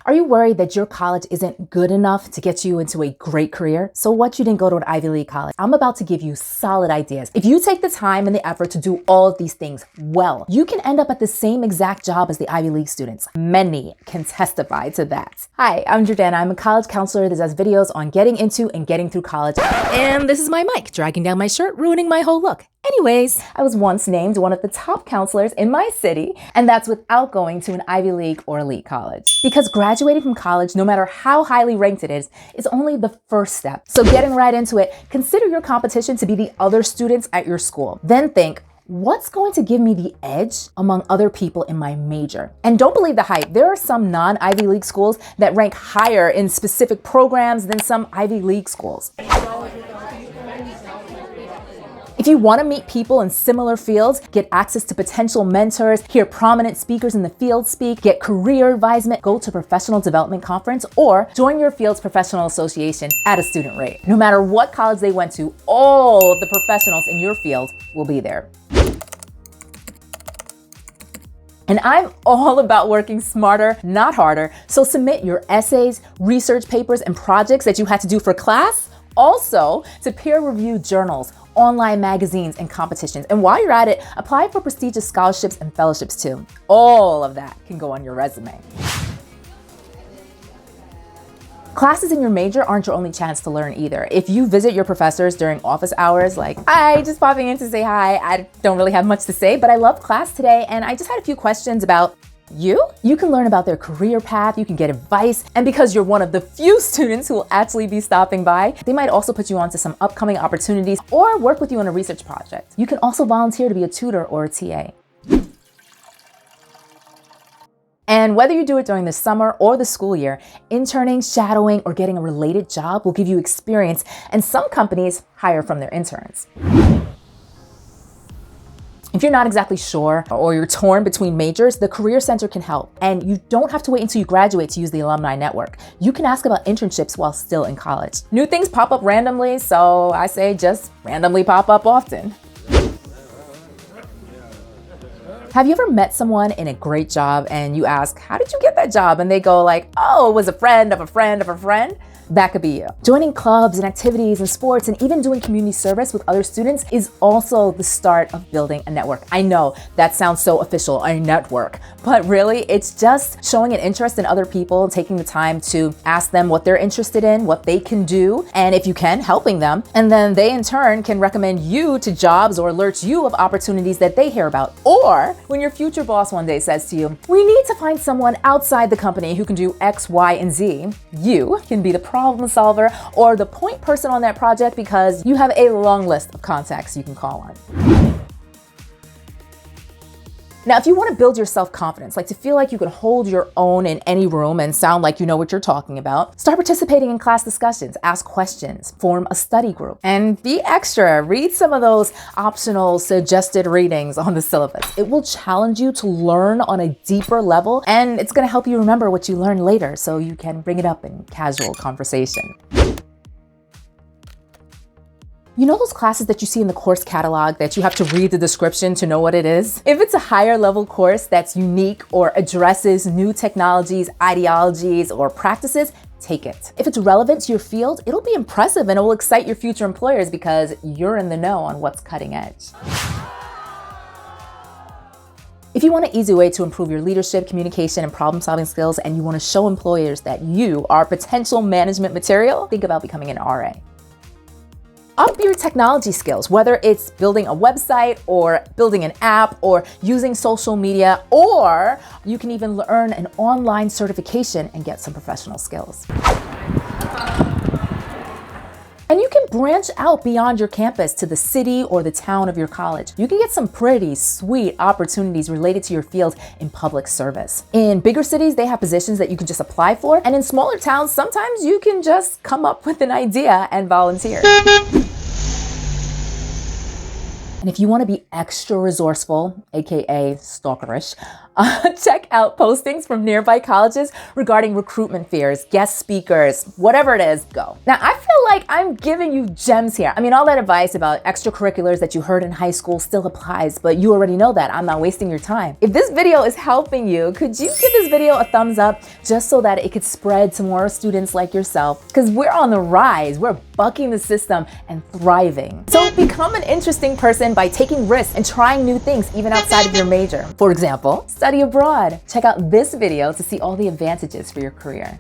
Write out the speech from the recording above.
Are you worried that your college isn't good enough to get you into a great career? So what, you didn't go to an Ivy League college? I'm about to give you solid ideas. If you take the time and the effort to do all of these things well, you can end up at the same exact job as the Ivy League students. Many can testify to that. Hi, I'm Jordana. I'm a college counselor that does videos on getting into and getting through college. And this is my mic dragging down my shirt, ruining my whole look. Anyways, I was once named one of the top counselors in my city, and that's without going to an Ivy League or elite college. Because graduating from college, no matter how highly ranked it is only the first step. So getting right into it, consider your competition to be the other students at your school. Then think, what's going to give me the edge among other people in my major? And don't believe the hype. There are some non-Ivy League schools that rank higher in specific programs than some Ivy League schools. If you want to meet people in similar fields, get access to potential mentors, hear prominent speakers in the field speak, get career advisement, go to a professional development conference, or join your field's professional association at a student rate. No matter what college they went to, all of the professionals in your field will be there. And I'm all about working smarter, not harder. So submit your essays, research papers, and projects that you had to do for class, also to peer-reviewed journals, online magazines, and competitions. And while you're at it, apply for prestigious scholarships and fellowships too. All of that can go on your resume. Classes in your major aren't your only chance to learn either. If you visit your professors during office hours, like, hi, just popping in to say hi, I don't really have much to say, but I love class today and I just had a few questions about you can learn about their career path, you can get advice, and because you're one of the few students who will actually be stopping by, they might also put you onto some upcoming opportunities or work with you on a research project. You can also volunteer to be a tutor or a TA. And whether you do it during the summer or the school year, interning, shadowing, or getting a related job will give you experience, and some companies hire from their interns. If you're not exactly sure or you're torn between majors, the Career Center can help. And you don't have to wait until you graduate to use the alumni network. You can ask about internships while still in college. New things pop up randomly, so I say just randomly pop up often. Have you ever met someone in a great job and you ask, how did you get that job? And they go like, oh, it was a friend of a friend of a friend. That could be you. Joining clubs and activities and sports and even doing community service with other students is also the start of building a network. I know that sounds so official, a network, but really it's just showing an interest in other people, taking the time to ask them what they're interested in, what they can do, and if you can, helping them. And then they in turn can recommend you to jobs or alert you of opportunities that they hear about. Or when your future boss one day says to you, we need to find someone outside the company who can do X, Y, and Z, you can be the problem solver or the point person on that project because you have a long list of contacts you can call on. Now, if you want to build your self-confidence, like to feel like you can hold your own in any room and sound like you know what you're talking about, start participating in class discussions, ask questions, form a study group, and be extra. Read some of those optional suggested readings on the syllabus. It will challenge you to learn on a deeper level, and it's going to help you remember what you learned later so you can bring it up in casual conversation. You know those classes that you see in the course catalog that you have to read the description to know what it is? If it's a higher level course that's unique or addresses new technologies, ideologies, or practices, take it. If it's relevant to your field, it'll be impressive and it will excite your future employers because you're in the know on what's cutting edge. If you want an easy way to improve your leadership, communication, and problem-solving skills, and you want to show employers that you are potential management material, think about becoming an RA. Up your technology skills, whether it's building a website or building an app or using social media, or you can even earn an online certification and get some professional skills. And you can branch out beyond your campus to the city or the town of your college. You can get some pretty sweet opportunities related to your field in public service. In bigger cities, they have positions that you can just apply for. And in smaller towns, sometimes you can just come up with an idea and volunteer. And if you want to be extra resourceful, aka stalkerish, Check out postings from nearby colleges regarding recruitment fairs, guest speakers, whatever it is, go. Now, I feel like I'm giving you gems here. I mean, all that advice about extracurriculars that you heard in high school still applies, but you already know that. I'm not wasting your time. If this video is helping you, could you give this video a thumbs up just so that it could spread to more students like yourself? Because we're on the rise. We're bucking the system and thriving. So become an interesting person by taking risks and trying new things even outside of your major. For example, study abroad. Check out this video to see all the advantages for your career.